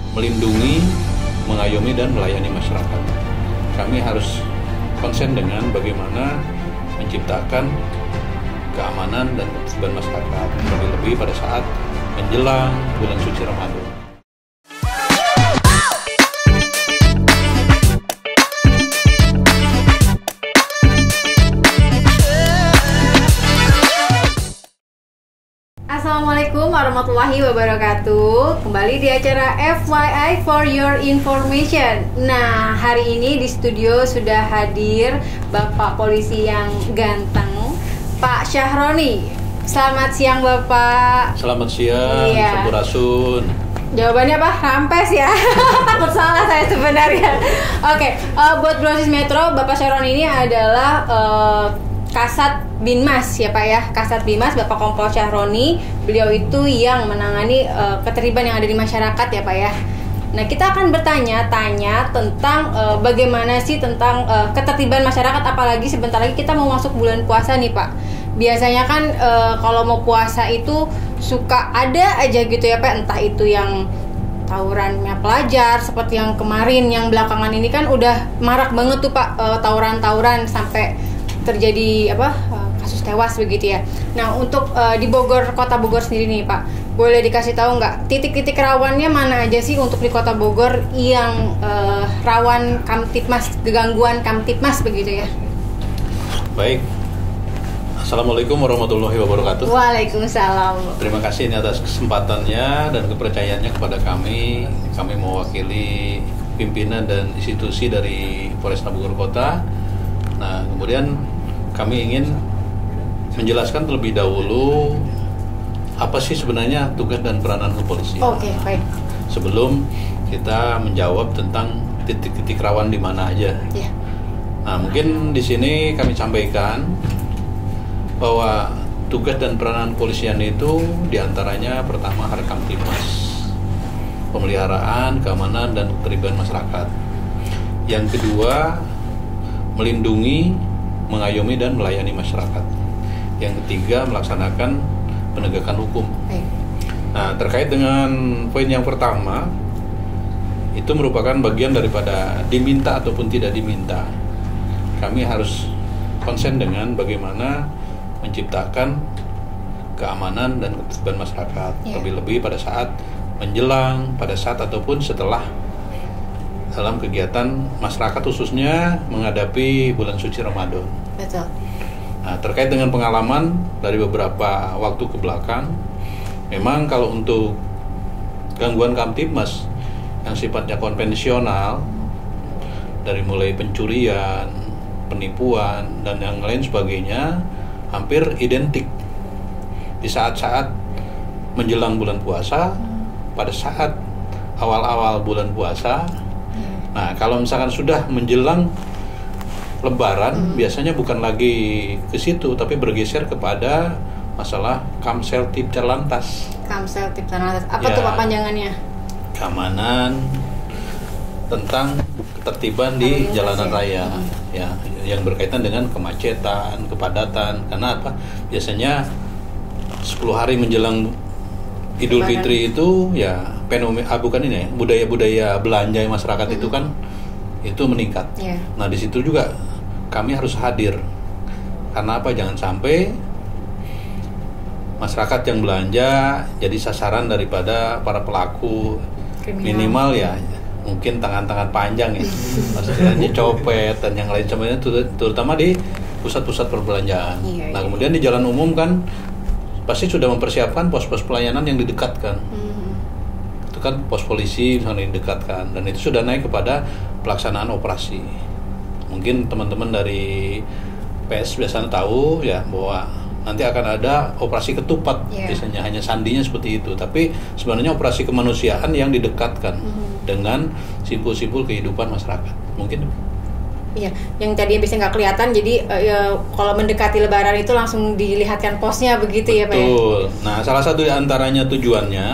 melindungi, mengayomi dan melayani masyarakat. Kami harus konsen dengan bagaimana menciptakan keamanan dan ketertiban masyarakat, lebih-lebih pada saat menjelang bulan suci Ramadan. Assalamualaikum warahmatullahi wabarakatuh. Kembali di acara FYI for your information. Nah, hari ini di studio sudah hadir Bapak Polisi yang ganteng, Pak Syahroni. Selamat siang Bapak. Selamat siang, Sampurasun. Jawabannya apa? Rampes ya. Takut salah saya sebenarnya. Oke, buat Brosis Metro, Bapak Syahroni ini adalah Kasat Binmas ya Pak ya, Kasat Binmas Bapak Kompol Syahroni. Beliau itu yang menangani ketertiban yang ada di masyarakat ya Pak ya. Nah, kita akan bertanya-tanya tentang bagaimana sih tentang ketertiban masyarakat, apalagi sebentar lagi kita mau masuk bulan puasa nih Pak. Biasanya kan kalau mau puasa itu suka ada aja gitu ya Pak, entah itu yang tawurannya pelajar seperti yang kemarin, yang belakangan ini kan udah marak banget tuh Pak, tawuran-tawuran sampai terjadi kasus tewas begitu ya. Nah, untuk di Bogor, Kota Bogor sendiri nih Pak, boleh dikasih tahu nggak titik-titik rawannya mana aja sih untuk di Kota Bogor yang rawan Kamtibmas, gangguan Kamtibmas begitu ya? Baik. Assalamualaikum warahmatullahi wabarakatuh. Waalaikumsalam. Terima kasih ini atas kesempatannya dan kepercayaannya kepada kami. Kami mewakili pimpinan dan institusi dari Polresta Bogor Kota. Nah, kemudian kami ingin menjelaskan terlebih dahulu apa sih sebenarnya tugas dan peranan kepolisian. Oke, baik. Sebelum kita menjawab tentang titik-titik rawan di mana aja. Yeah. Nah, mungkin di sini kami sampaikan bahwa tugas dan peranan kepolisian itu diantaranya pertama Kamtibmas, pemeliharaan, keamanan dan ketertiban masyarakat. Yang kedua, melindungi, mengayomi dan melayani masyarakat. Yang ketiga, melaksanakan penegakan hukum. Nah, terkait dengan poin yang pertama, itu merupakan bagian daripada diminta ataupun tidak diminta. Kami harus konsen dengan bagaimana menciptakan keamanan dan ketertiban masyarakat, lebih-lebih pada saat menjelang, pada saat ataupun setelah dalam kegiatan masyarakat khususnya menghadapi bulan suci Ramadan. Betul. Nah, terkait dengan pengalaman dari beberapa waktu ke belakang, memang kalau untuk gangguan Kamtibmas yang sifatnya konvensional, dari mulai pencurian, penipuan dan yang lain sebagainya, hampir identik di saat-saat menjelang bulan puasa, pada saat awal-awal bulan puasa. Nah, kalau misalkan sudah menjelang Lebaran, biasanya bukan lagi ke situ, tapi bergeser kepada masalah Kamseltibcarlantas. Kamseltibcarlantas, apa tuh Pak panjangannya? Keamanan tentang ketertiban di jalanan raya, ya, yang berkaitan dengan kemacetan, kepadatan. Karena apa? Biasanya 10 hari menjelang Idul Fitri itu ya fenomena bukan ini ya, budaya-budaya belanja masyarakat itu kan itu meningkat. Nah, di situ juga kami harus hadir. Karena apa? Jangan sampai masyarakat yang belanja jadi sasaran daripada para pelaku kriminal. Minimal ya mungkin tangan-tangan panjang ya, maksudnya copet dan yang lain sebagainya, terutama di pusat-pusat perbelanjaan. Nah, kemudian di jalan umum kan pasti sudah mempersiapkan pos-pos pelayanan yang didekatkan. Itu kan pos polisi misalnya didekatkan, dan itu sudah naik kepada pelaksanaan operasi. Mungkin teman-teman dari PS biasanya tahu ya bahwa nanti akan ada operasi ketupat, biasanya hanya sandinya seperti itu, tapi sebenarnya operasi kemanusiaan yang didekatkan dengan simpul-simpul kehidupan masyarakat. Mungkin Iya, yang tadinya biasanya nggak kelihatan, jadi kalau mendekati Lebaran itu langsung dilihatkan posnya begitu. Betul. Ya Pak ya? Betul. Nah, salah satu di antaranya tujuannya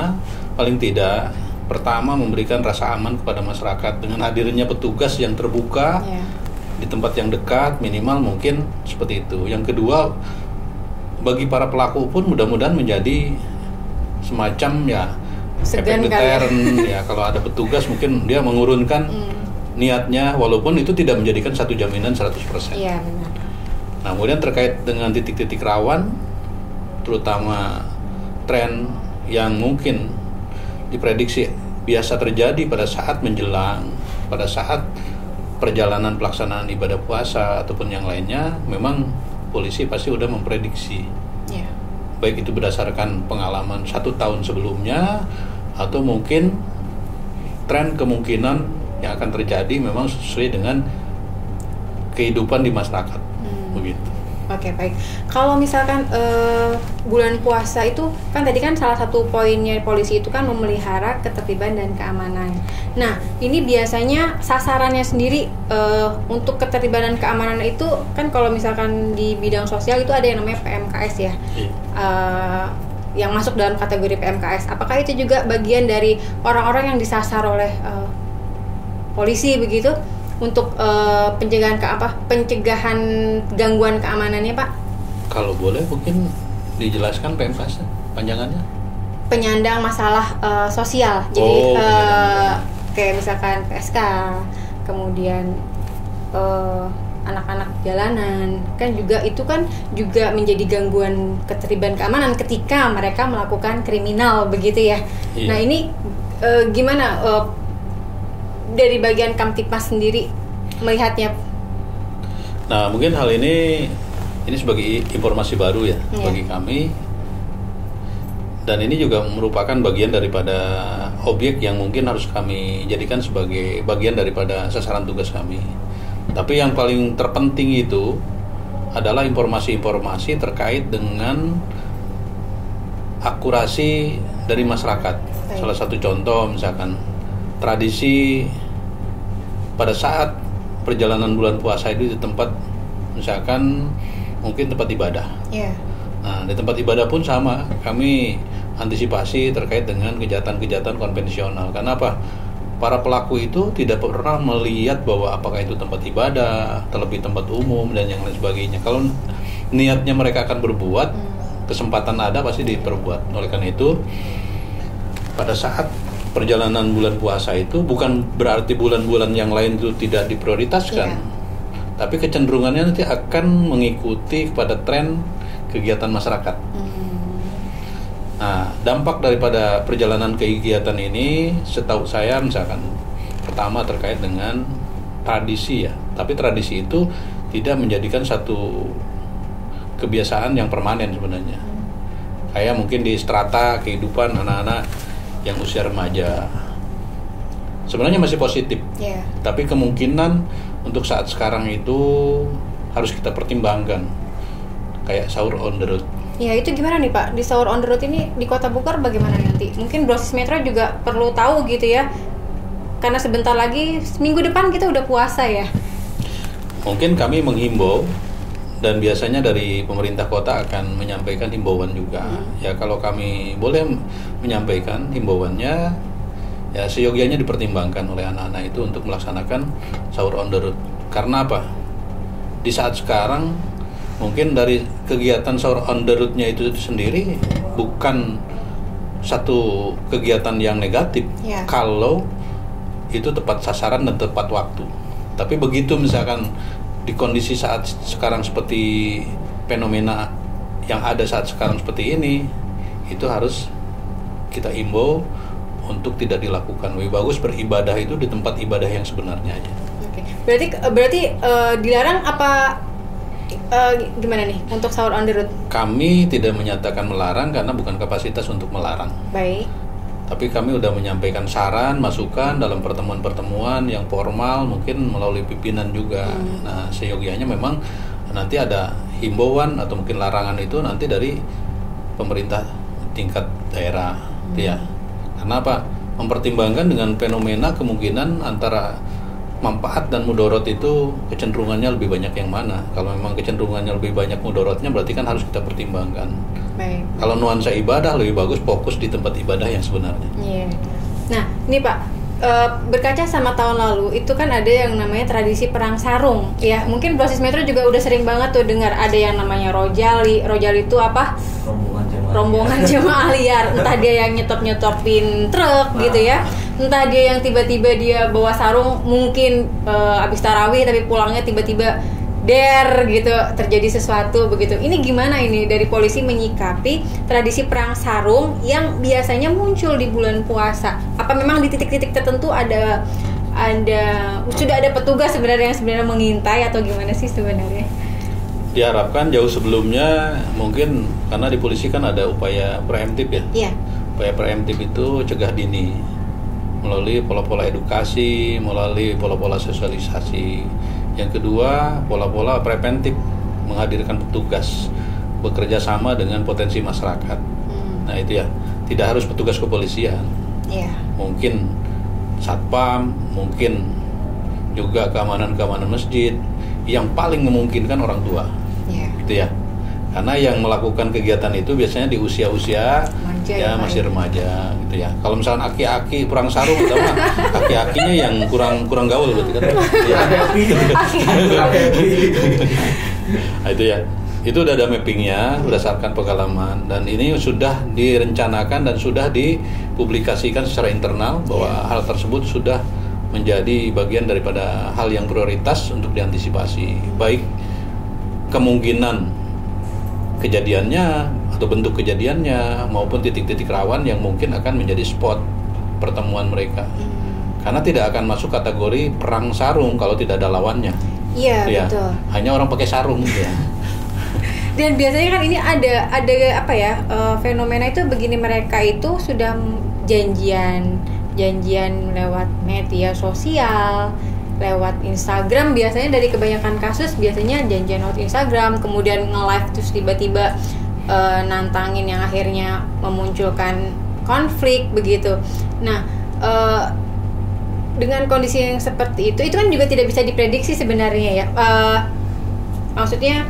paling tidak pertama memberikan rasa aman kepada masyarakat dengan hadirnya petugas yang terbuka di tempat yang dekat, minimal mungkin seperti itu. Yang kedua, bagi para pelaku pun mudah-mudahan menjadi semacam ya Segan efek deterren ya. Kalau ada petugas mungkin dia mengurunkan niatnya, walaupun itu tidak menjadikan satu jaminan 100%. Iya, benar. Nah, kemudian terkait dengan titik-titik rawan, terutama tren yang mungkin diprediksi biasa terjadi pada saat menjelang, pada saat perjalanan pelaksanaan ibadah puasa ataupun yang lainnya, memang polisi pasti udah memprediksi. Iya. Baik itu berdasarkan pengalaman 1 tahun sebelumnya, atau mungkin tren kemungkinan yang akan terjadi memang sesuai dengan kehidupan di masyarakat. Begitu. Oke, baik. Kalau misalkan bulan puasa itu kan tadi kan salah satu poinnya polisi itu kan memelihara ketertiban dan keamanan. Nah, ini biasanya sasarannya sendiri untuk ketertiban dan keamanan itu kan kalau misalkan di bidang sosial itu ada yang namanya PMKS ya. Yang masuk dalam kategori PMKS. Apakah itu juga bagian dari orang-orang yang disasar oleh polisi begitu? Untuk pencegahan pencegahan gangguan keamanannya, Pak? Kalau boleh mungkin dijelaskan PMKS panjangannya. Penyandang masalah sosial. Jadi kayak misalkan PSK, kemudian anak-anak jalanan, kan juga itu kan juga menjadi gangguan ketertiban keamanan ketika mereka melakukan kriminal begitu ya. Iya. Nah, ini gimana dari bagian Kamtipmas sendiri melihatnya? Nah, mungkin hal ini sebagai informasi baru ya bagi kami, dan ini juga merupakan bagian daripada objek yang mungkin harus kami jadikan sebagai bagian daripada sasaran tugas kami. Tapi yang paling terpenting itu adalah informasi-informasi terkait dengan akurasi dari masyarakat. Salah satu contoh misalkan tradisi pada saat perjalanan bulan puasa itu di tempat misalkan mungkin tempat ibadah. Nah, di tempat ibadah pun sama, kami antisipasi terkait dengan kejahatan-kejahatan konvensional. Karena apa? Para pelaku itu tidak pernah melihat bahwa apakah itu tempat ibadah, terlebih tempat umum dan yang lain sebagainya. Kalau niatnya mereka akan berbuat, kesempatan ada pasti diperbuat. Oleh karena itu, pada saat perjalanan bulan puasa itu bukan berarti bulan-bulan yang lain itu tidak diprioritaskan, tapi kecenderungannya nanti akan mengikuti kepada tren kegiatan masyarakat. Nah, dampak daripada perjalanan kegiatan ini setahu saya misalkan pertama terkait dengan tradisi ya, tapi tradisi itu tidak menjadikan satu kebiasaan yang permanen sebenarnya. Kayak mungkin di strata kehidupan anak-anak yang usia remaja sebenarnya masih positif, tapi kemungkinan untuk saat sekarang itu harus kita pertimbangkan, kayak sahur on the road. Ya, itu gimana nih Pak, di sahur on the road ini di Kota Bogor bagaimana nanti? Mungkin Brosis Metro juga perlu tahu gitu ya, karena sebentar lagi minggu depan kita udah puasa ya. Mungkin kami menghimbau, dan biasanya dari pemerintah kota akan menyampaikan himbauan juga. Ya, kalau kami boleh menyampaikan himbauannya, ya seyogianya dipertimbangkan oleh anak-anak itu untuk melaksanakan sahur on the road. Karena apa? Di saat sekarang mungkin dari kegiatan sahur on the road-nya itu sendiri bukan satu kegiatan yang negatif kalau itu tepat sasaran dan tepat waktu. Tapi begitu misalkan di kondisi saat sekarang seperti fenomena yang ada saat sekarang seperti ini, itu harus kita imbau untuk tidak dilakukan. Lebih bagus beribadah itu di tempat ibadah yang sebenarnya aja. Oke. Berarti dilarang apa gimana nih untuk sahur on the road? Kami tidak menyatakan melarang karena bukan kapasitas untuk melarang. Baik. Tapi kami sudah menyampaikan saran, masukan dalam pertemuan-pertemuan yang formal, mungkin melalui pimpinan juga. Nah, seyogianya memang nanti ada himbauan atau mungkin larangan itu nanti dari pemerintah tingkat daerah, ya. Karena apa? Mempertimbangkan dengan fenomena kemungkinan antara manfaat dan mudorot itu kecenderungannya lebih banyak yang mana. Kalau memang kecenderungannya lebih banyak mudorotnya, berarti kan harus kita pertimbangkan. Baik. Kalau nuansa ibadah, lebih bagus fokus di tempat ibadah yang sebenarnya. Iya. Nah, ini Pak, berkaca sama tahun lalu, itu kan ada yang namanya tradisi perang sarung. Ya, mungkin Brosis Metro juga udah sering banget tuh dengar ada yang namanya Rojali. Rojali itu apa? Rombongan jamaah rombongan jemaah liar, entah dia yang nyetopin truk gitu ya, entah dia yang tiba-tiba dia bawa sarung mungkin abis tarawih tapi pulangnya tiba-tiba gitu, terjadi sesuatu begitu. Ini gimana ini dari polisi menyikapi tradisi perang sarung yang biasanya muncul di bulan puasa? Apa memang di titik-titik tertentu sudah ada petugas sebenarnya yang sebenarnya mengintai atau gimana sih sebenarnya? Diharapkan jauh sebelumnya, mungkin karena di polisi kan ada upaya preemptif ya. Iya. Upaya preemptif itu cegah dini melalui pola-pola edukasi, melalui pola-pola sosialisasi. Yang kedua, pola-pola preventif, menghadirkan petugas bekerja sama dengan potensi masyarakat. Nah itu ya, tidak harus petugas kepolisian. Iya. Mungkin satpam, mungkin juga keamanan masjid. Yang paling memungkinkan orang tua. Iya. Gitu ya. Karena yang melakukan kegiatan itu biasanya di usia-usia ya masih remaja gitu ya. Kalau misalkan aki-aki perang sarung atau aki-akinya yang kurang gaul berarti kan. Ya. Nah, itu ya. Itu udah ada mappingnya berdasarkan pengalaman dan ini sudah direncanakan dan sudah dipublikasikan secara internal bahwa hal tersebut sudah menjadi bagian daripada hal yang prioritas untuk diantisipasi, baik kemungkinan kejadiannya atau bentuk kejadiannya maupun titik-titik rawan yang mungkin akan menjadi spot pertemuan mereka. Karena tidak akan masuk kategori perang sarung kalau tidak ada lawannya. Iya, ya, betul. Hanya orang pakai sarung ya. Dan biasanya kan ini ada apa ya, fenomena itu begini, mereka itu sudah janjian lewat media sosial, lewat Instagram. Biasanya dari kebanyakan kasus biasanya janjian lewat Instagram, kemudian nge-live terus tiba-tiba nantangin yang akhirnya memunculkan konflik begitu. Nah, dengan kondisi yang seperti itu kan juga tidak bisa diprediksi sebenarnya ya. Maksudnya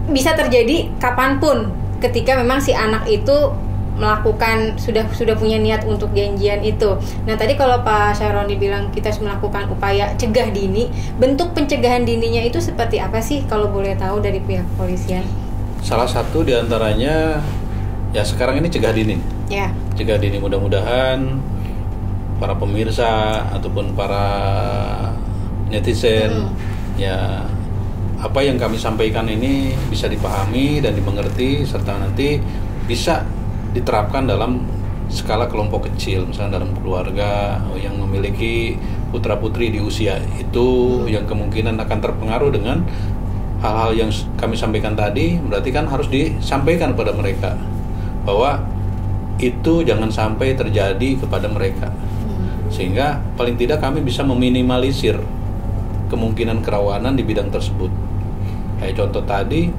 bisa terjadi kapanpun ketika memang si anak itu melakukan sudah punya niat untuk janjian itu. Nah tadi kalau Pak Syahroni dibilang kita harus melakukan upaya cegah dini, bentuk pencegahan dininya itu seperti apa sih kalau boleh tahu dari pihak polisian? Salah satu diantaranya ya sekarang ini cegah dini. Ya. Cegah dini, mudah-mudahan para pemirsa ataupun para netizen ya apa yang kami sampaikan ini bisa dipahami dan dimengerti serta nanti bisa diterapkan dalam skala kelompok kecil, misalnya dalam keluarga yang memiliki putra-putri di usia itu yang kemungkinan akan terpengaruh dengan hal-hal yang kami sampaikan tadi. Berarti kan harus disampaikan kepada mereka bahwa itu jangan sampai terjadi kepada mereka, sehingga paling tidak kami bisa meminimalisir kemungkinan kerawanan di bidang tersebut. Kayak contoh tadi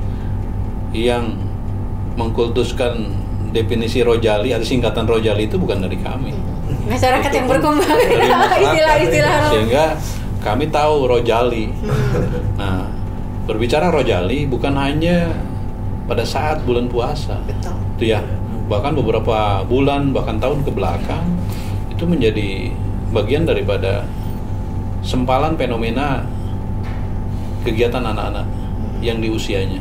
yang mengkultuskan definisi Rojali atau singkatan Rojali itu bukan dari kami. Masyarakat yang berkembang istilah-istilah. Sehingga kami tahu Rojali. Nah, berbicara Rojali bukan hanya pada saat bulan puasa. Betul. Itu ya, bahkan beberapa bulan bahkan tahun ke belakang itu menjadi bagian daripada sempalan fenomena kegiatan anak-anak yang di usianya.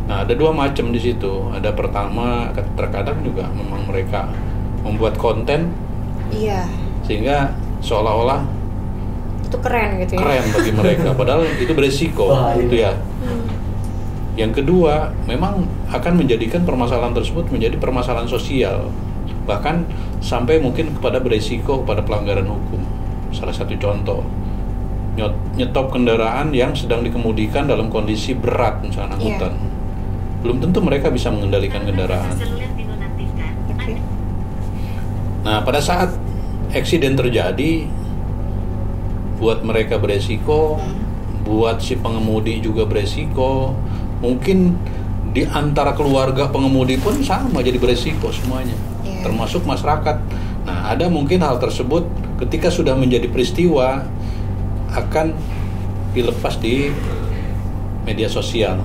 Nah, ada dua macam di situ. Ada pertama, terkadang juga memang mereka membuat konten, iya, sehingga seolah-olah itu keren gitu ya. Keren bagi mereka, padahal itu beresiko, itu ya. Yang kedua, memang akan menjadikan permasalahan tersebut menjadi permasalahan sosial, bahkan sampai mungkin kepada beresiko pada pelanggaran hukum. Salah satu contoh, nyetop kendaraan yang sedang dikemudikan dalam kondisi berat, misalnya angkutan. Yeah. Belum tentu mereka bisa mengendalikan kendaraan. Okay. Nah, pada saat eksiden terjadi, buat mereka beresiko, buat si pengemudi juga beresiko, mungkin di antara keluarga pengemudi pun sama jadi beresiko semuanya, termasuk masyarakat. Nah, ada mungkin hal tersebut ketika sudah menjadi peristiwa akan dilepas di media sosial.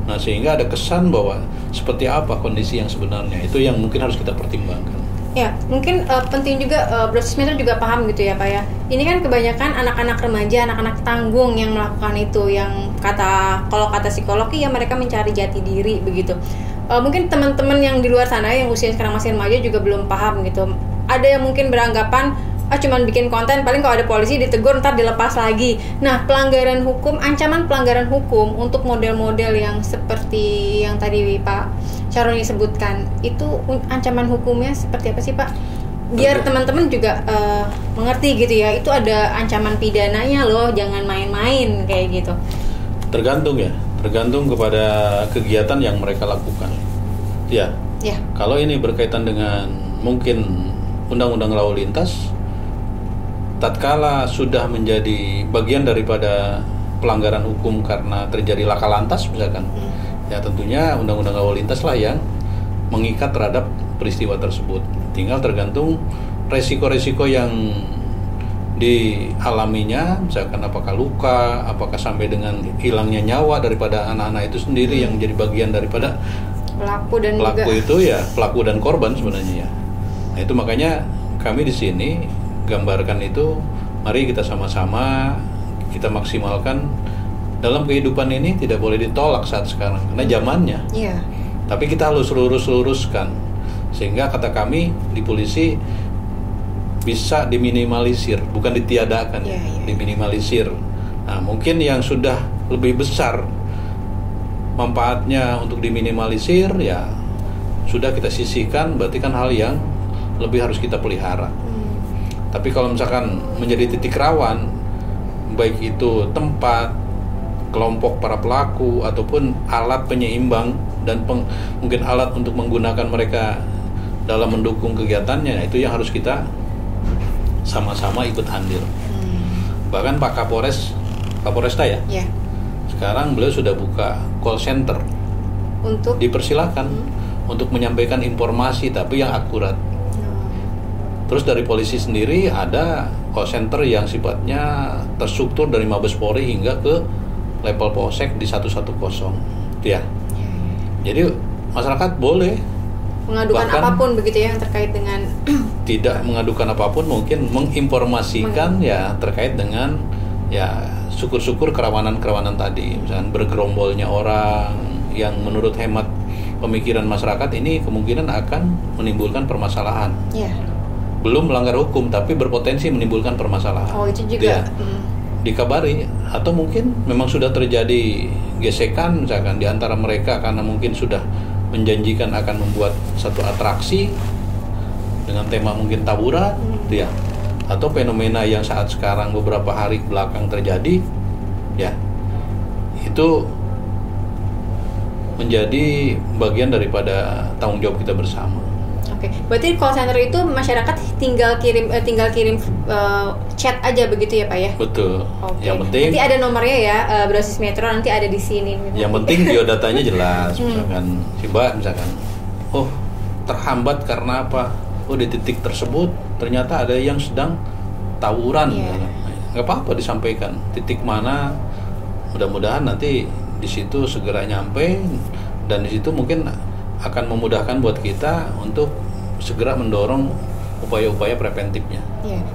Nah, sehingga ada kesan bahwa seperti apa kondisi yang sebenarnya. Itu yang mungkin harus kita pertimbangkan. Ya, mungkin penting juga Bro Sismetro juga paham gitu ya Pak ya. Ini kan kebanyakan anak-anak remaja, anak-anak tanggung yang melakukan itu, yang kalau kata psikolog ya mereka mencari jati diri begitu. mungkin teman-teman yang di luar sana yang usia sekarang masih remaja juga belum paham gitu. Ada yang mungkin beranggapan cuman bikin konten, paling kalau ada polisi ditegur ntar dilepas lagi. Nah, pelanggaran hukum, ancaman pelanggaran hukum untuk model-model yang seperti yang tadi Pak Syaroni sebutkan, itu ancaman hukumnya seperti apa sih Pak? Biar teman-teman juga mengerti gitu ya, itu ada ancaman pidananya loh, jangan main-main kayak gitu. Tergantung kepada kegiatan yang mereka lakukan. Ya. Kalau ini berkaitan dengan mungkin undang-undang lalu lintas, tatkala sudah menjadi bagian daripada pelanggaran hukum karena terjadi laka lantas misalkan, ya tentunya undang-undang lalu lintas lah yang mengikat terhadap peristiwa tersebut. Tinggal tergantung resiko-resiko yang dialaminya, misalkan apakah luka, apakah sampai dengan hilangnya nyawa daripada anak-anak itu sendiri yang menjadi bagian daripada pelaku juga itu ya, pelaku dan korban sebenarnya ya. Nah, itu makanya kami di sini gambarkan itu, mari kita sama-sama kita maksimalkan dalam kehidupan ini. Tidak boleh ditolak saat sekarang karena zamannya. Tapi kita harus luruskan sehingga kata kami di polisi bisa diminimalisir, bukan ditiadakan, diminimalisir. Nah, mungkin yang sudah lebih besar manfaatnya untuk diminimalisir ya sudah kita sisihkan, berarti kan hal yang lebih harus kita pelihara. Tapi kalau misalkan menjadi titik rawan, baik itu tempat, kelompok para pelaku, ataupun alat penyeimbang dan mungkin alat untuk menggunakan mereka dalam mendukung kegiatannya, itu yang harus kita sama-sama ikut andil. Bahkan Pak Kapolresta ya, sekarang beliau sudah buka call center untuk dipersilakan untuk menyampaikan informasi tapi yang akurat. Terus dari polisi sendiri ada call center yang sifatnya terstruktur dari Mabes Polri hingga ke level Polsek di 110. Ya. Jadi masyarakat boleh mengadukan apapun begitu ya yang terkait dengan tidak mengadukan apapun, mungkin menginformasikan ya terkait dengan ya syukur-syukur kerawanan-kerawanan tadi, misalnya bergerombolnya orang yang menurut hemat pemikiran masyarakat ini kemungkinan akan menimbulkan permasalahan. Belum melanggar hukum tapi berpotensi menimbulkan permasalahan. Itu juga dikabari, atau mungkin memang sudah terjadi gesekan misalkan di antara mereka karena mungkin sudah menjanjikan akan membuat satu atraksi dengan tema mungkin tawuran, ya, atau fenomena yang saat sekarang beberapa hari belakang terjadi, ya, itu menjadi bagian daripada tanggung jawab kita bersama. Oke, berarti call center itu masyarakat tinggal kirim chat aja begitu ya Pak ya? Betul. Yang penting nanti ada nomornya ya, Brosis Metro nanti ada di sini. Yang penting biodatanya jelas. Misalkan si Mbak misalkan, oh terhambat karena apa? Oh di titik tersebut ternyata ada yang sedang tawuran. Nggak apa-apa disampaikan titik mana. Mudah-mudahan nanti di situ segera nyampe dan di situ mungkin akan memudahkan buat kita untuk segera mendorong upaya-upaya preventifnya.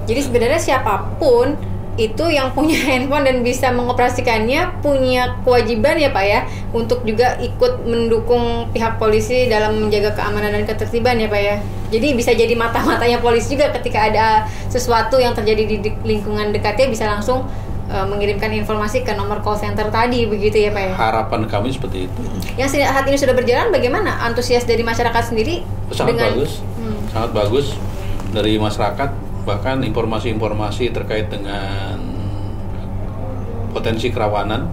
Jadi sebenarnya siapapun itu yang punya handphone dan bisa mengoperasikannya punya kewajiban ya Pak ya untuk juga ikut mendukung pihak polisi dalam menjaga keamanan dan ketertiban ya Pak ya. Jadi bisa jadi mata-matanya polisi juga ketika ada sesuatu yang terjadi di lingkungan dekatnya bisa langsung mengirimkan informasi ke nomor call center tadi begitu ya Pak ya. Harapan kami seperti itu. Yang saat ini sudah berjalan bagaimana? Antusias dari masyarakat sendiri? Sangat bagus dari masyarakat, bahkan informasi-informasi terkait dengan potensi kerawanan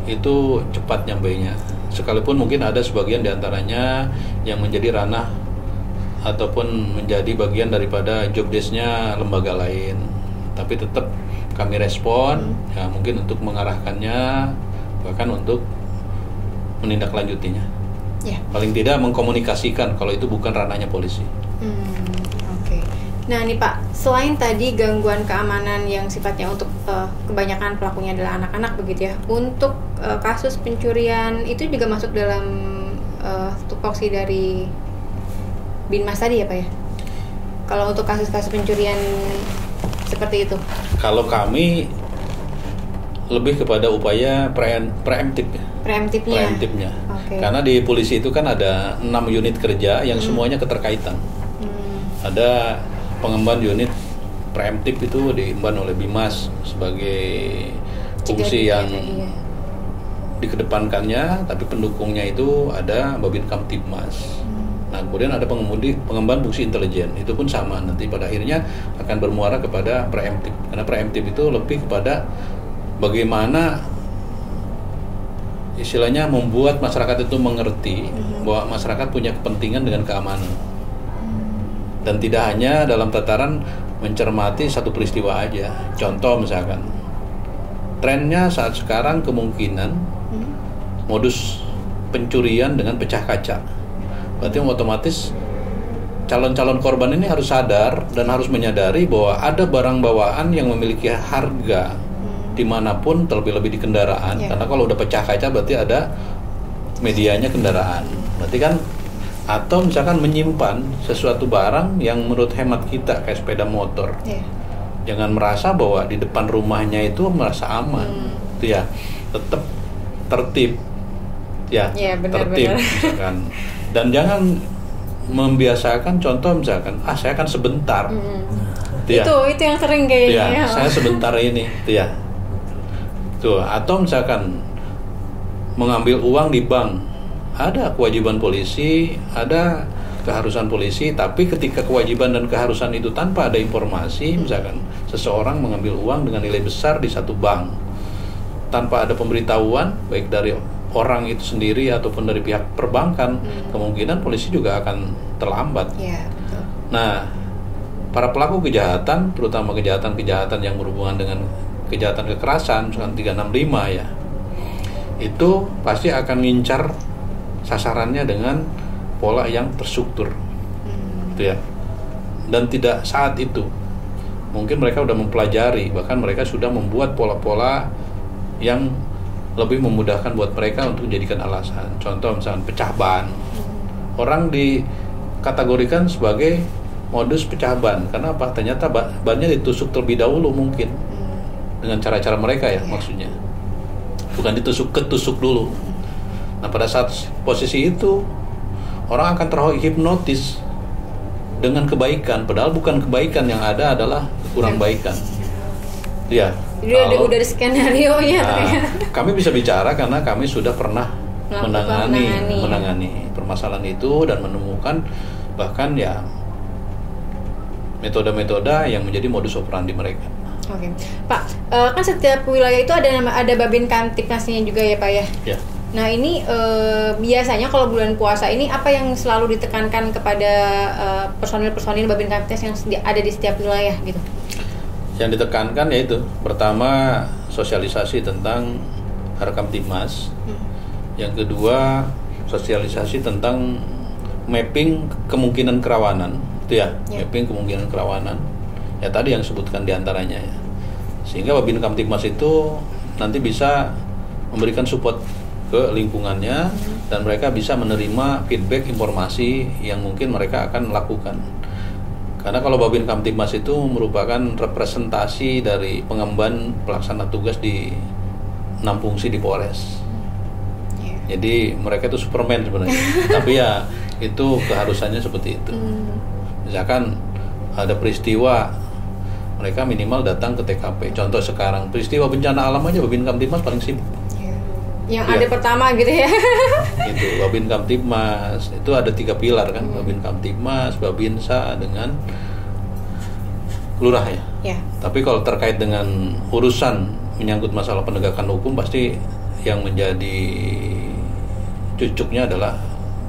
itu cepat nyampainya. Sekalipun mungkin ada sebagian diantaranya yang menjadi ranah ataupun menjadi bagian daripada job desk-nya lembaga lain, tapi tetap kami respon ya, mungkin untuk mengarahkannya bahkan untuk menindaklanjutinya. Paling tidak mengkomunikasikan kalau itu bukan ranahnya polisi. Oke. Nah nih Pak, selain tadi gangguan keamanan yang sifatnya untuk kebanyakan pelakunya adalah anak-anak begitu ya, untuk kasus pencurian itu juga masuk dalam tupoksi dari Binmas tadi ya Pak ya? Kalau untuk kasus-kasus pencurian seperti itu? Kalau kami lebih kepada upaya preemptifnya. Preemptifnya. Karena di polisi itu kan ada 6 unit kerja yang semuanya keterkaitan. Ada pengemban unit preemptif itu diemban oleh Bimas sebagai fungsi yang dikedepankannya, tapi pendukungnya itu ada Babin Kamtibmas. Nah, kemudian ada pengemban fungsi intelijen, itu pun sama, nanti pada akhirnya akan bermuara kepada preemptif. Karena preemptif itu lebih kepada bagaimana istilahnya membuat masyarakat itu mengerti bahwa masyarakat punya kepentingan dengan keamanan. Dan tidak hanya dalam tataran mencermati satu peristiwa aja. Contoh misalkan, trennya saat sekarang kemungkinan modus pencurian dengan pecah kaca. Berarti otomatis calon-calon korban ini harus sadar dan harus menyadari bahwa ada barang bawaan yang memiliki harga dimanapun, terlebih-lebih di kendaraan. Karena kalau udah pecah kaca berarti ada medianya kendaraan. Berarti kan, atau misalkan menyimpan sesuatu barang yang menurut hemat kita kayak sepeda motor. Jangan merasa bahwa di depan rumahnya itu merasa aman. Itu ya, tetap tertib. Tertib misalkan. Dan jangan membiasakan contoh misalkan, saya akan sebentar. Itu yang sering kayaknya. Saya sebentar ini, atau misalkan mengambil uang di bank. Ada kewajiban polisi, ada keharusan polisi, tapi ketika kewajiban dan keharusan itu tanpa ada informasi, misalkan seseorang mengambil uang dengan nilai besar di satu bank tanpa ada pemberitahuan baik dari orang itu sendiri ataupun dari pihak perbankan, kemungkinan polisi juga akan terlambat. Nah, para pelaku kejahatan, terutama kejahatan-kejahatan yang berhubungan dengan kejahatan kekerasan, misalkan 365 ya, itu pasti akan ngincar sasarannya dengan pola yang terstruktur, dan tidak saat itu. Mungkin mereka sudah mempelajari, bahkan mereka sudah membuat pola-pola yang lebih memudahkan buat mereka untuk dijadikan alasan. Contoh misalnya pecah ban, orang dikategorikan sebagai modus pecah ban. Karena apa? Ternyata bannya ditusuk terlebih dahulu mungkin dengan cara-cara mereka ya, maksudnya bukan ketusuk dulu. Nah, pada saat posisi itu orang akan terhipnotis dengan kebaikan, padahal bukan kebaikan, yang ada adalah kurang baikan. Udah di skenario-nya. Kami bisa bicara karena kami sudah pernah menangani permasalahan itu dan menemukan bahkan ya metode-metode yang menjadi modus operandi mereka. Oke, Pak, kan setiap wilayah itu ada Babin Kamtibmasnya juga ya, Pak ya? Nah, ini biasanya kalau bulan puasa ini apa yang selalu ditekankan kepada personil-personil Babin Kamtibmas yang ada di setiap wilayah gitu? Yang ditekankan yaitu pertama sosialisasi tentang Harkamtibmas, yang kedua sosialisasi tentang mapping kemungkinan kerawanan, mapping kemungkinan kerawanan. Ya tadi yang sebutkan diantaranya ya, sehingga Babin Kamtibmas itu nanti bisa memberikan support ke lingkungannya dan mereka bisa menerima feedback informasi yang mungkin mereka akan lakukan. Karena kalau Babin Kamtibmas itu merupakan representasi dari pengemban pelaksana tugas di 6 fungsi di Polres. Jadi mereka itu Superman sebenarnya. Tapi ya itu keharusannya seperti itu. Misalkan ada peristiwa, mereka minimal datang ke TKP. Contoh sekarang peristiwa bencana alam aja Babin Kamtibmas paling sibuk. Yang ada pertama gitu ya. Itu Babin Kamtibmas itu ada 3 pilar kan, Babin Kamtibmas, Babinsa dengan lurah ya. Tapi kalau terkait dengan urusan menyangkut masalah penegakan hukum, pasti yang menjadi cucuknya adalah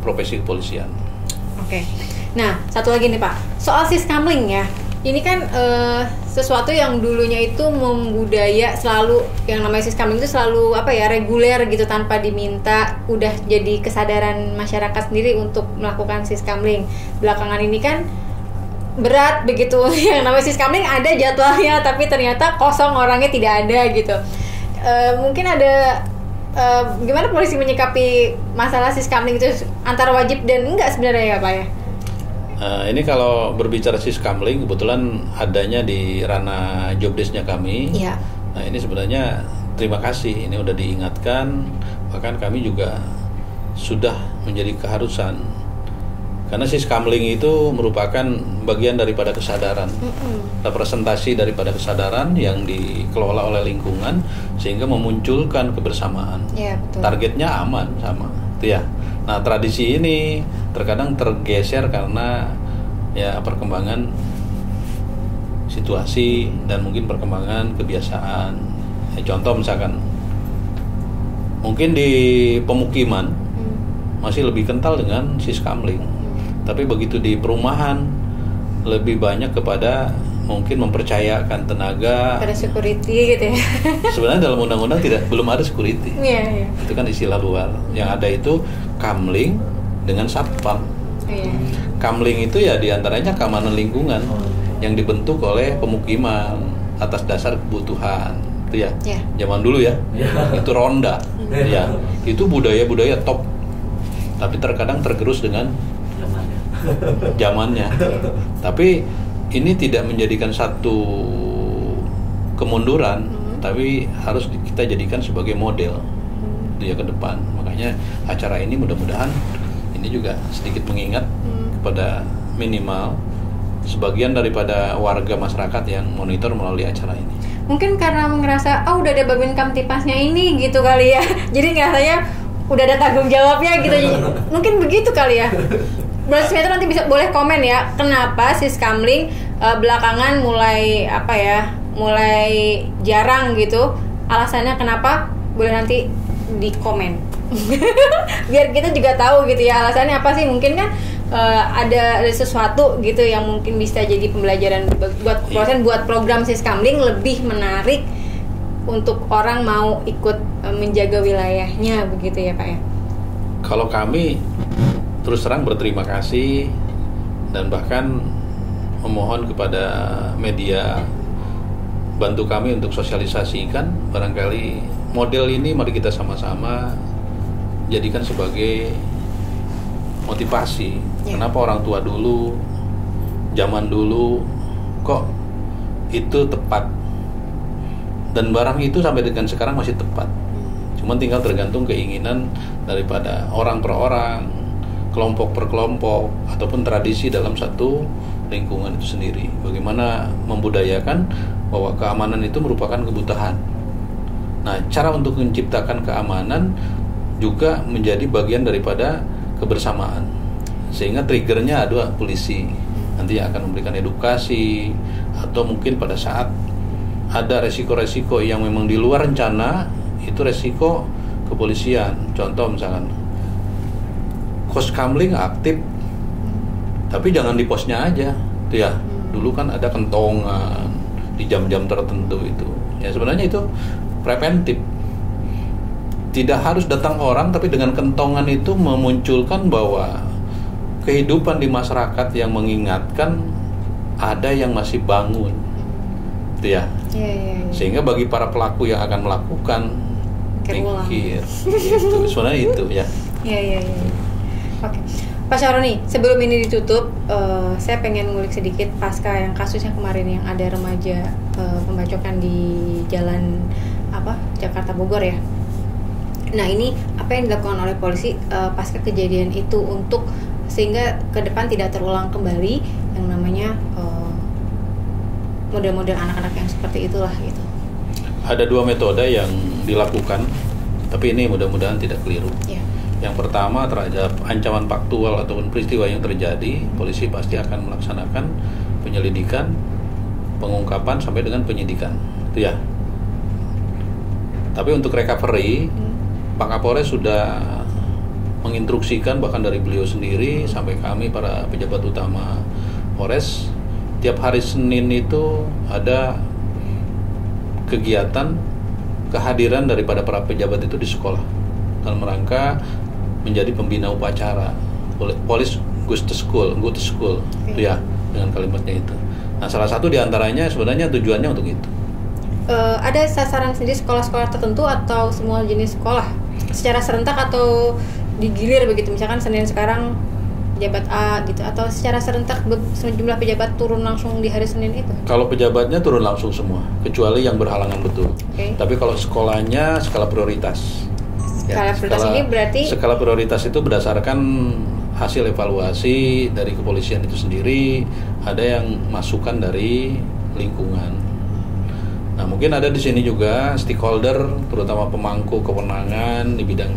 profesi kepolisian. Oke. Nah, satu lagi nih Pak, soal siskamling ya. Ini kan sesuatu yang dulunya itu membudaya selalu, yang namanya siskamling itu selalu reguler gitu tanpa diminta, udah jadi kesadaran masyarakat sendiri untuk melakukan siskamling. Belakangan ini kan berat begitu, yang namanya siskamling ada jadwalnya tapi ternyata kosong, orangnya tidak ada gitu. Mungkin ada gimana polisi menyikapi masalah siskamling itu, antara wajib dan enggak sebenarnya ya Pak ya? Ini kalau berbicara siskamling kebetulan adanya di ranah jobdesknya kami. Nah ini sebenarnya terima kasih, ini udah diingatkan, bahkan kami juga sudah menjadi keharusan. Karena siskamling itu merupakan bagian daripada kesadaran, representasi daripada kesadaran yang dikelola oleh lingkungan sehingga memunculkan kebersamaan. Ya, betul. Targetnya aman sama, itu ya. Nah, tradisi ini terkadang tergeser karena ya perkembangan situasi dan mungkin perkembangan kebiasaan. Contoh misalkan, mungkin di pemukiman masih lebih kental dengan siskamling. Tapi begitu di perumahan lebih banyak kepada mungkin mempercayakan tenaga pada security gitu ya. Sebenarnya dalam undang-undang belum ada security. Iya. Itu kan istilah luar. Yang ada itu kamling dengan satpam. Iya. Kamling itu ya diantaranya keamanan lingkungan yang dibentuk oleh pemukiman atas dasar kebutuhan. Itu ya. Iya. Zaman dulu ya. Itu ronda. Ya. Itu budaya-budaya top. Tapi terkadang tergerus dengan zamannya. Tapi ini tidak menjadikan satu kemunduran, tapi harus kita jadikan sebagai model dia ke depan. Makanya acara ini mudah-mudahan ini juga sedikit mengingat kepada minimal sebagian daripada warga masyarakat yang monitor melalui acara ini. Mungkin karena ngerasa udah ada Babin Kamtipasnya ini gitu kali ya. Jadi ngerasanya udah ada tanggung jawabnya gitu. Mungkin begitu kali ya. Brosis Metro nanti boleh komen ya, kenapa siskamling belakangan mulai mulai jarang gitu, alasannya kenapa, boleh nanti di komen. Biar kita juga tahu gitu ya alasannya apa sih. Mungkin kan ada sesuatu gitu yang mungkin bisa jadi pembelajaran buat program siskamling lebih menarik untuk orang mau ikut menjaga wilayahnya begitu ya Pak ya. Kalau kami terus terang berterima kasih dan bahkan memohon kepada media bantu kami untuk sosialisasikan. Barangkali model ini mari kita sama-sama jadikan sebagai motivasi. Kenapa orang tua dulu, zaman dulu kok itu tepat, dan barang itu sampai dengan sekarang masih tepat. Cuman tinggal tergantung keinginan daripada orang per orang, kelompok per kelompok, ataupun tradisi dalam satu lingkungan itu sendiri. Bagaimana membudayakan bahwa keamanan itu merupakan kebutuhan. Nah, cara untuk menciptakan keamanan juga menjadi bagian daripada kebersamaan. Sehingga triggernya adalah polisi. Nanti akan memberikan edukasi, atau mungkin pada saat ada resiko-resiko yang memang di luar rencana, itu resiko kepolisian. Contoh misalkan Koskamling aktif, tapi jangan di posnya aja, tuh ya. Dulu kan ada kentongan di jam-jam tertentu itu. Ya sebenarnya itu preventif. Tidak harus datang orang, tapi dengan kentongan itu memunculkan bahwa kehidupan di masyarakat yang mengingatkan ada yang masih bangun, tuh ya. Sehingga bagi para pelaku yang akan melakukan pikir, gitu. Sebenarnya itu ya. Iya. Oke, Pak Syaroni, sebelum ini ditutup, saya pengen ngulik sedikit pasca yang kasusnya kemarin yang ada remaja pembacokan di jalan Jakarta Bogor ya. Nah ini apa yang dilakukan oleh polisi pasca kejadian itu untuk sehingga ke depan tidak terulang kembali yang namanya model-model anak-anak yang seperti itulah gitu. Ada dua metode yang dilakukan, tapi ini mudah-mudahan tidak keliru. Yeah. Yang pertama, terhadap ancaman faktual ataupun peristiwa yang terjadi, polisi pasti akan melaksanakan penyelidikan, pengungkapan sampai dengan penyidikan, itu ya. Tapi untuk recovery, Pak Kapolres sudah menginstruksikan, bahkan dari beliau sendiri sampai kami para pejabat utama Polres, tiap hari Senin itu ada kegiatan kehadiran daripada para pejabat itu di sekolah dalam rangka menjadi pembina upacara. Police goes to school, itu ya, dengan kalimatnya itu. Nah, salah satu diantaranya sebenarnya tujuannya untuk itu. Ada sasaran sendiri sekolah-sekolah tertentu atau semua jenis sekolah secara serentak atau digilir begitu? Misalkan Senin sekarang pejabat A gitu, atau secara serentak sejumlah pejabat turun langsung di hari Senin itu? Kalau pejabatnya turun langsung semua, kecuali yang berhalangan betul. Tapi kalau sekolahnya skala prioritas. Skala prioritas ini berarti skala prioritas itu berdasarkan hasil evaluasi dari kepolisian itu sendiri, ada yang masukan dari lingkungan. Nah, mungkin ada di sini juga stakeholder, terutama pemangku kewenangan di bidang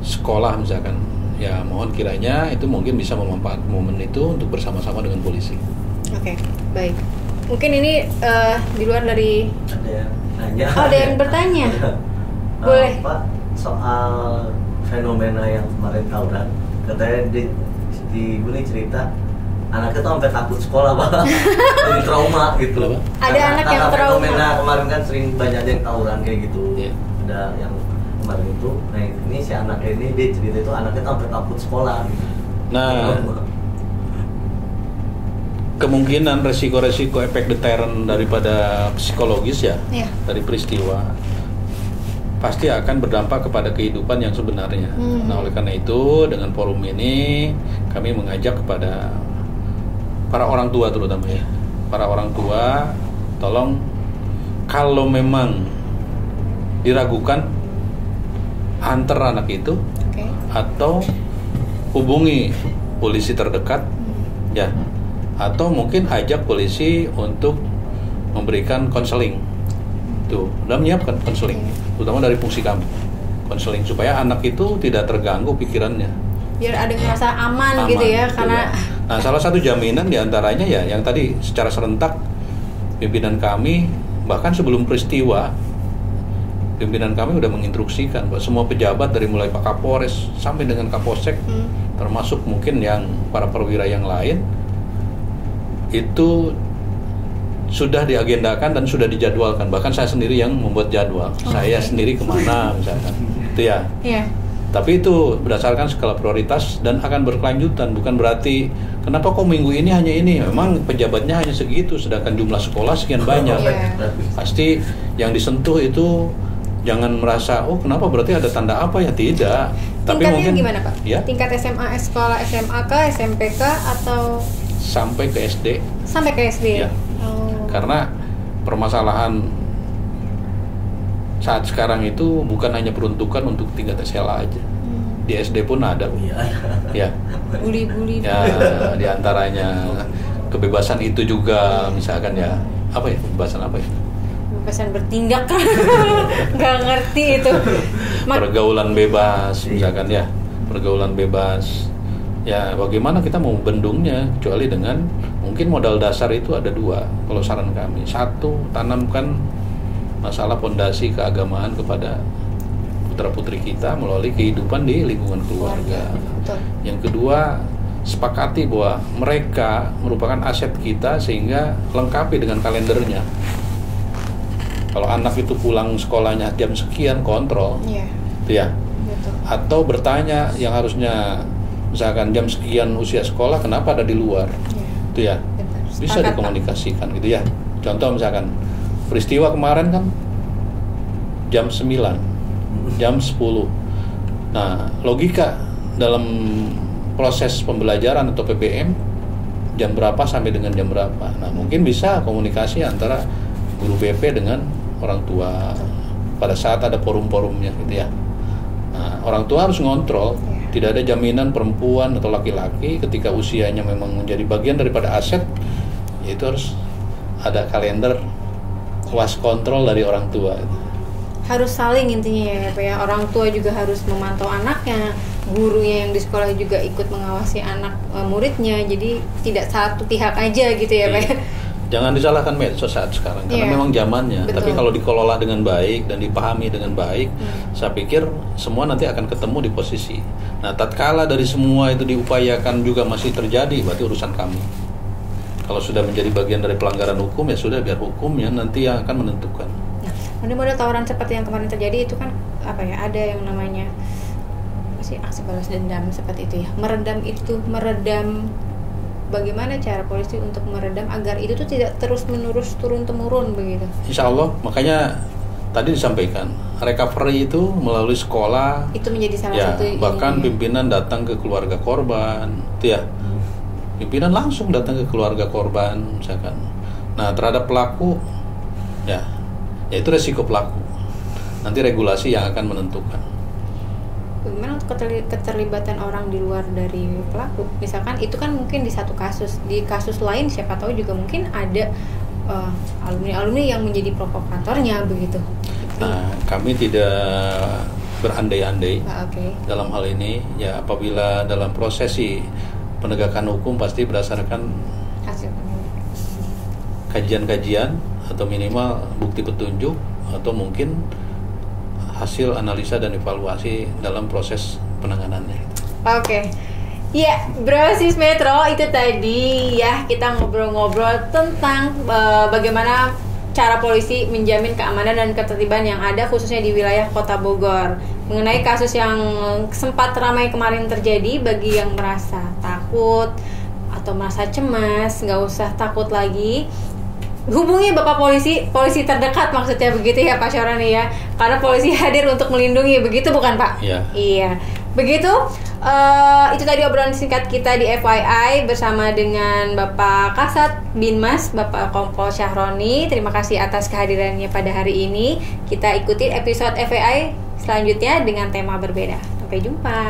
sekolah misalkan. Ya, mohon kiranya itu mungkin bisa memanfaatkan momen itu untuk bersama-sama dengan polisi. Oke, baik. Mungkin ini di luar dari Ada yang nanya. ada yang bertanya. Boleh. Pak, soal fenomena yang kemarin tawuran, katanya di Guni cerita anaknya tuh sampai takut sekolah, Pak. Jadi trauma gitu. Kenapa? Ada anak yang trauma. Fenomena kemarin kan sering banyak yang tawuran kayak gitu. Iya. Ada yang kemarin itu. Nah, ini si anaknya ini dia cerita itu anaknya tuh sampai takut sekolah gitu. Nah, kemungkinan resiko-resiko efek deterren daripada psikologis ya, Iya. dari peristiwa pasti akan berdampak kepada kehidupan yang sebenarnya. Nah, oleh karena itu dengan forum ini kami mengajak kepada para orang tua terutama ya, para orang tua, tolong kalau memang diragukan antar anak itu Oke. atau hubungi polisi terdekat ya, atau mungkin ajak polisi untuk memberikan konseling. Tuh, udah menyiapkan konseling, terutama dari fungsi kami, konseling supaya anak itu tidak terganggu pikirannya. Biar ada yang merasa aman gitu ya, betul karena ya. Nah, salah satu jaminan diantaranya ya yang tadi secara serentak pimpinan kami, bahkan sebelum peristiwa pimpinan kami udah menginstruksikan bahwa semua pejabat dari mulai Pak Kapolres sampai dengan Kapolsek, termasuk mungkin yang para perwira yang lain, itu sudah diagendakan dan sudah dijadwalkan. Bahkan saya sendiri yang membuat jadwal. Saya sendiri kemana misalkan, itu ya. Iya. Tapi itu berdasarkan skala prioritas dan akan berkelanjutan. Bukan berarti kenapa kok minggu ini hanya ini. Memang pejabatnya hanya segitu, sedangkan jumlah sekolah sekian banyak. Iya. Pasti yang disentuh itu jangan merasa oh kenapa berarti ada tanda apa ya, tidak. Tapi Tingkatnya mungkin gimana, Pak? ya Tingkat SMA, sekolah SMA kah, SMP kah, atau sampai ke SD. sampai ke SD? Iya. Oh. Karena permasalahan saat sekarang itu bukan hanya peruntukan untuk tingkat SLA aja. Di SD pun ada. Iya. Ya. Bully-bully. Ya, diantaranya kebebasan itu juga misalkan ya, apa ya, kebebasan apa ya? Kebebasan bertindak kan? Nggak ngerti itu. Pergaulan bebas misalkan ya, pergaulan bebas. Ya, bagaimana kita mau bendungnya kecuali dengan mungkin modal dasar itu ada dua. Kalau saran kami, satu, tanamkan masalah pondasi keagamaan kepada putra-putri kita melalui kehidupan di lingkungan keluarga. Betul. Yang kedua, sepakati bahwa mereka merupakan aset kita sehingga lengkapi dengan kalendernya. Kalau anak itu pulang sekolahnya jam sekian, kontrol, Iya. itu ya. Betul. Atau bertanya yang harusnya misalkan jam sekian usia sekolah kenapa ada di luar, Iya. itu ya. Betul. Bisa Sepakat, Pak. dikomunikasikan gitu ya. Contoh misalkan peristiwa kemarin kan jam 9, jam 10. Nah, logika dalam proses pembelajaran atau PPM jam berapa sampai dengan jam berapa. Nah, mungkin bisa komunikasi antara guru BP dengan orang tua pada saat ada forum-forumnya gitu ya. Nah, orang tua harus ngontrol. Tidak ada jaminan perempuan atau laki-laki ketika usianya memang menjadi bagian daripada aset, itu harus ada kalender was kontrol dari orang tua. Harus saling intinya ya, Pak ya. Orang tua juga harus memantau anaknya, gurunya yang di sekolah juga ikut mengawasi anak muridnya. Jadi tidak satu pihak aja gitu ya, Pak ya. Jangan disalahkan medsos saat sekarang karena Iya. memang zamannya. Betul. Tapi kalau dikelola dengan baik dan dipahami dengan baik, saya pikir semua nanti akan ketemu di posisi. Nah, tatkala dari semua itu diupayakan juga masih terjadi, berarti urusan kami. Kalau sudah menjadi bagian dari pelanggaran hukum ya sudah, biar hukumnya nanti yang akan menentukan. Nah, model-model tawaran seperti yang kemarin terjadi itu kan apa ya? Ada yang namanya apa sih, aksi balas dendam seperti itu ya. Meredam. Bagaimana cara polisi untuk meredam agar itu tuh tidak terus-menerus turun-temurun begitu? Insya Allah, makanya tadi disampaikan recovery itu melalui sekolah. Itu menjadi salah Ya, satu bahkan ini, ya. pimpinan datang ke keluarga korban, itu ya. Pimpinan langsung datang ke keluarga korban, misalkan. Nah, terhadap pelaku, ya itu resiko pelaku. Nanti regulasi yang akan menentukan. Bagaimana untuk keterlibatan orang di luar dari pelaku? Misalkan itu kan mungkin di satu kasus, di kasus lain siapa tahu juga mungkin ada alumni-alumni yang menjadi provokatornya begitu. Kami tidak berandai-andai Okay. dalam hal ini. Ya, apabila dalam prosesi penegakan hukum pasti berdasarkan Hasil kajian-kajian atau minimal bukti petunjuk atau mungkin hasil analisa dan evaluasi dalam proses penanganannya. Oke. Ya, Brosis Metro itu tadi ya kita ngobrol-ngobrol tentang bagaimana cara polisi menjamin keamanan dan ketertiban yang ada khususnya di wilayah Kota Bogor. Mengenai kasus yang sempat ramai kemarin terjadi, bagi yang merasa takut atau merasa cemas, nggak usah takut lagi. Hubungi Bapak polisi terdekat maksudnya begitu ya Pak Syoroni ya. Karena polisi hadir untuk melindungi, begitu bukan Pak? Iya. Iya. Begitu. Itu tadi obrolan singkat kita di FYI bersama dengan Bapak Kasat Binmas, Bapak Kompol Syahroni. Terima kasih atas kehadirannya pada hari ini. Kita ikuti episode FYI selanjutnya dengan tema berbeda. Sampai jumpa.